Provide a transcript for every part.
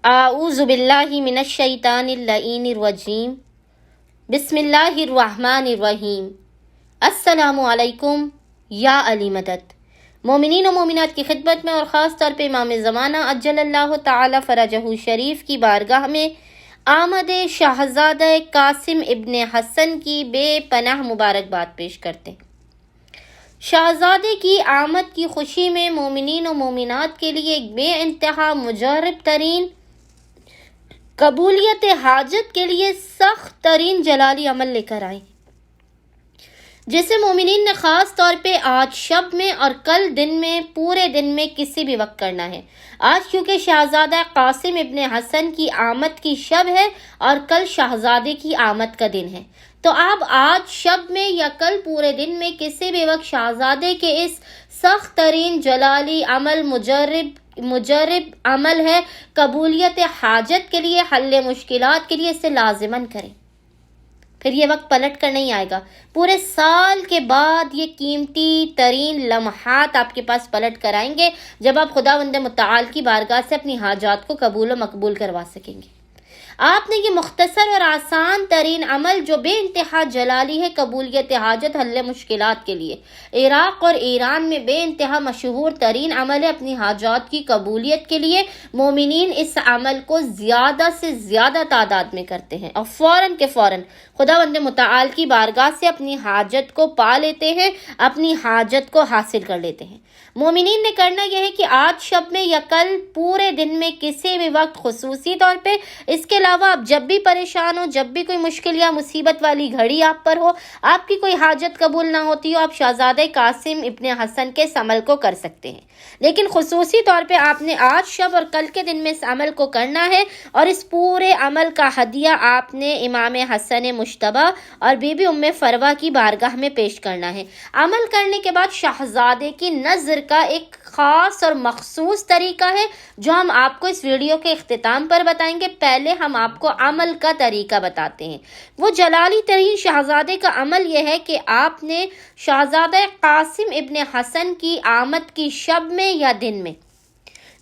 اعوذ باللہ من الشیطان اللعین الرجیم بسم اللہ الرحمن الرحیم۔ السلام علیکم یا علی مدد۔ مومنین و مومنات کی خدمت میں اور خاص طور پہ امام زمانہ عجل اللہ تعالی فرجہ شریف کی بارگاہ میں آمد شہزادہ قاسم ابن حسن کی بے پناہ مبارکباد پیش کرتے ہیں۔ شہزادے کی آمد کی خوشی میں مومنین و مومنات کے لیے ایک بے انتہا مجرب ترین قبولیت حاجت کے لیے سخت ترین جلالی عمل لے کر آئے، جسے مومنین نے خاص طور پہ آج شب میں اور کل دن میں پورے دن میں کسی بھی وقت کرنا ہے۔ آج کیونکہ شہزادہ قاسم ابن حسن کی آمد کی شب ہے اور کل شہزادے کی آمد کا دن ہے، تو آپ آج شب میں یا کل پورے دن میں کسی بھی وقت شہزادے کے اس سخت ترین جلالی عمل مجرب عمل ہے قبولیت حاجت کے لیے، حل مشکلات کے لیے اسے لازماً کریں۔ پھر یہ وقت پلٹ کر نہیں آئے گا، پورے سال کے بعد یہ قیمتی ترین لمحات آپ کے پاس پلٹ کر آئیں گے جب آپ خداوند متعال کی بارگاہ سے اپنی حاجات کو قبول و مقبول کروا سکیں گے۔ آپ نے یہ مختصر اور آسان ترین عمل جو بے انتہا جلالی ہے قبولیت حاجت حل مشکلات کے لیے، عراق اور ایران میں بے انتہا مشہور ترین عمل ہے اپنی حاجات کی قبولیت کے لیے۔ مومنین اس عمل کو زیادہ سے زیادہ تعداد میں کرتے ہیں اور فوراً کے فوراً خداوند متعال کی بارگاہ سے اپنی حاجت کو پا لیتے ہیں، اپنی حاجت کو حاصل کر لیتے ہیں۔ مومنین نے کرنا یہ ہے کہ آج شب میں یا کل پورے دن میں کسی بھی وقت، خصوصی طور پہ اس کے علاوہ آپ جب بھی پریشان ہو، جب بھی کوئی مشکل یا مصیبت والی گھڑی آپ پر ہو، آپ کی کوئی حاجت قبول نہ ہوتی ہو، آپ شہزادہ قاسم ابن حسن کے اس عمل کو کر سکتے ہیں۔ لیکن خصوصی طور پہ آپ نے آج شب اور کل کے دن میں اس عمل کو کرنا ہے، اور اس پورے عمل کا ہدیہ آپ نے امام حسن مجتبی اور بی بی ام فروہ کی بارگاہ میں پیش کرنا ہے۔ عمل کرنے کے بعد شہزادے کی نظر کا ایک خاص اور مخصوص طریقہ ہے جو ہم آپ کو اس ویڈیو کے اختتام پر بتائیں گے۔ پہلے ہم آپ کو عمل کا طریقہ بتاتے ہیں۔ وہ جلالی ترین شہزادے کا عمل یہ ہے کہ آپ نے شہزادہ قاسم ابن حسن کی آمد کی شب میں یا دن میں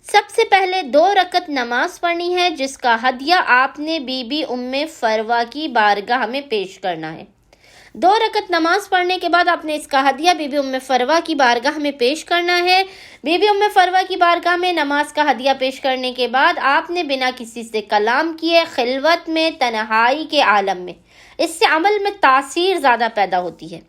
سب سے پہلے 2 رکعت نماز پڑھنی ہے، جس کا ہدیہ آپ نے بی بی ام فروہ کی بارگاہ میں پیش کرنا ہے۔ 2 رکعت نماز پڑھنے کے بعد آپ نے اس کا ہدیہ بی بی ام فروہ کی بارگاہ میں پیش کرنا ہے۔ بی بی ام فروہ کی بارگاہ میں نماز کا ہدیہ پیش کرنے کے بعد آپ نے بنا کسی سے کلام کیے خلوت میں، تنہائی کے عالم میں، اس سے عمل میں تاثیر زیادہ پیدا ہوتی ہے۔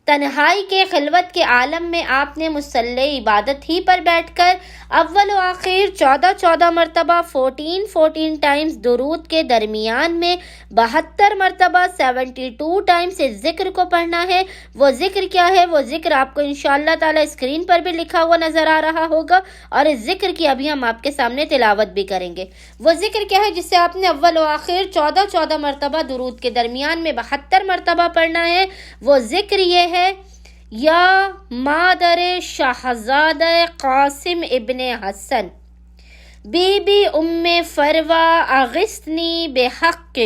تنہائی کے خلوت کے عالم میں آپ نے مصلی عبادت ہی پر بیٹھ کر اول و آخر 14 مرتبہ 14 ٹائمز درود کے درمیان میں 72 مرتبہ 72 ٹائمز اس ذکر کو پڑھنا ہے۔ وہ ذکر کیا ہے؟ وہ ذکر آپ کو انشاءاللہ تعالی اسکرین پر بھی لکھا ہوا نظر آ رہا ہوگا، اور اس ذکر کی ابھی ہم آپ کے سامنے تلاوت بھی کریں گے۔ وہ ذکر کیا ہے جسے آپ نے اول و آخر 14 مرتبہ درود کے درمیان میں 72 مرتبہ پڑھنا ہے؟ وہ ذکر یہ ہے: یا مادر شہزادہ قاسم ابن حسن بی بی ام فروہ اغثنی بحق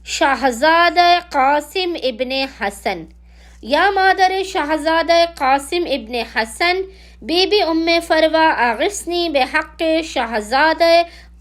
شہزادہ قاسم ابن حسن۔ یا مادر شہزادہ قاسم ابن حسن بی بی ام فروہ اغثنی بحق شہزادہ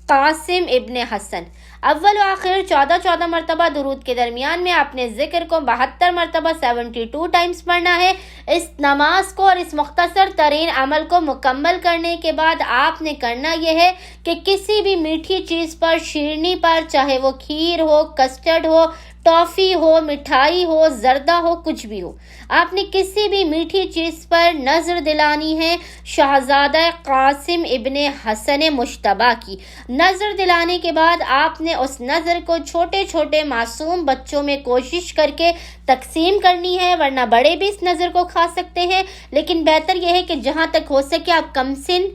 قاسم ابن حسن۔ اول و آخر 14 مرتبہ درود کے درمیان میں آپ نے ذکر کو 72 مرتبہ 72 ٹائمز پڑھنا ہے۔ اس نماز کو اور اس مختصر ترین عمل کو مکمل کرنے کے بعد آپ نے کرنا یہ ہے کہ کسی بھی میٹھی چیز پر، شیرنی پر، چاہے وہ کھیر ہو، کسٹرڈ ہو، ٹافی ہو، مٹھائی ہو، زردہ ہو، کچھ بھی ہو، آپ نے کسی بھی میٹھی چیز پر نظر دلانی ہے شہزادہ قاسم ابن حسن مجتبی کی۔ نظر دلانے کے بعد آپ نے اس نظر کو چھوٹے چھوٹے معصوم بچوں میں کوشش کر کے تقسیم کرنی ہے، ورنہ بڑے بھی اس نظر کو کھا سکتے ہیں، لیکن بہتر یہ ہے کہ جہاں تک ہو سکے آپ کم سن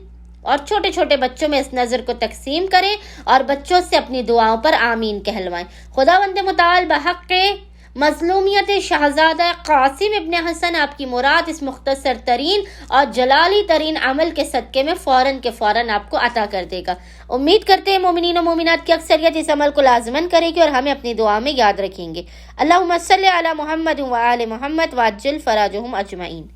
اور چھوٹے چھوٹے بچوں میں اس نظر کو تقسیم کریں اور بچوں سے اپنی دعاؤں پر آمین کہلوائیں۔ خداوند متعال بحق مظلومیت شہزادہ قاسم ابن حسن آپ کی مراد اس مختصر ترین اور جلالی ترین عمل کے صدقے میں فوراً کے فوراً آپ کو عطا کر دے گا۔ امید کرتے ہیں مومنین و مومنات کی اکثریت اس عمل کو لازماً کرے گی اور ہمیں اپنی دعا میں یاد رکھیں گے۔ اللہم صلی علی محمد و آل محمد وعجل فرجہم اجمعین۔